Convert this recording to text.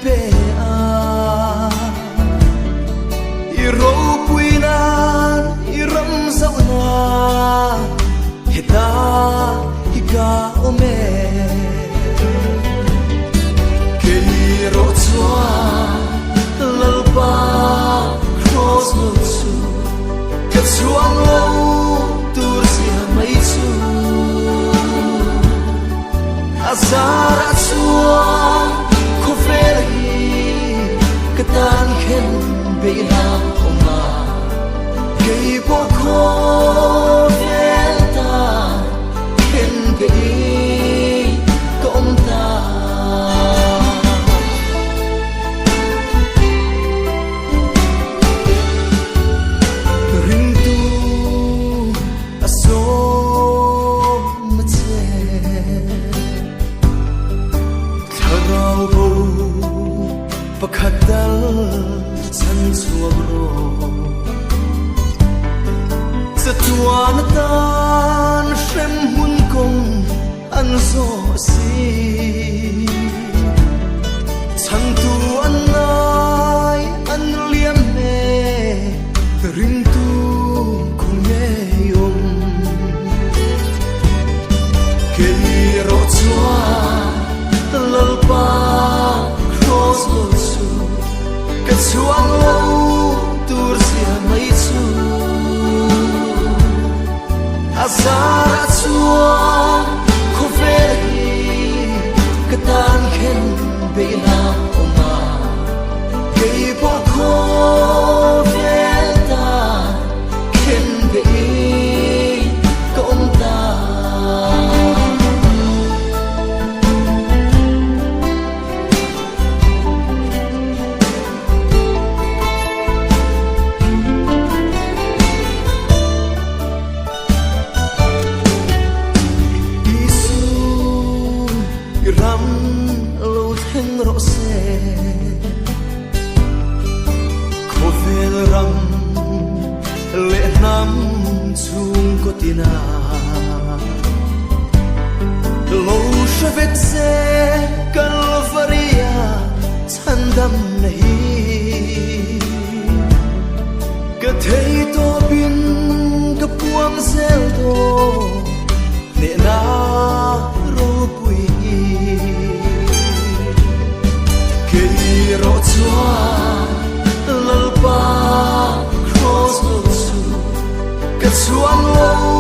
pe a i ro pui nan i ram zau na heta hi ka ome ke ro chua lalpa cross no chu ke chuang lo tur sia mai chu azara chuang ko feri katan khen be na oma ke bo ko velta khen be kom ta ring tu aso mche tharau bo pakhatal san chuang ro tuan tan shem hun kong an zo si chang tu an nai an liam me ring tu kong me yom ke ro chua lalpa cross lo chu ke chuang lo tur sia mai chu azara chuang ko feri katan khen be na oma ke bo ko velta khen be kom ta ram lo theng ro se ko vel ram le nam chung ko tina lo shavet se kalvaria chandam nahi ka thei to bin ka puam sel do ne na ro pui ro chua lalpa cross lo chu ka chuang lo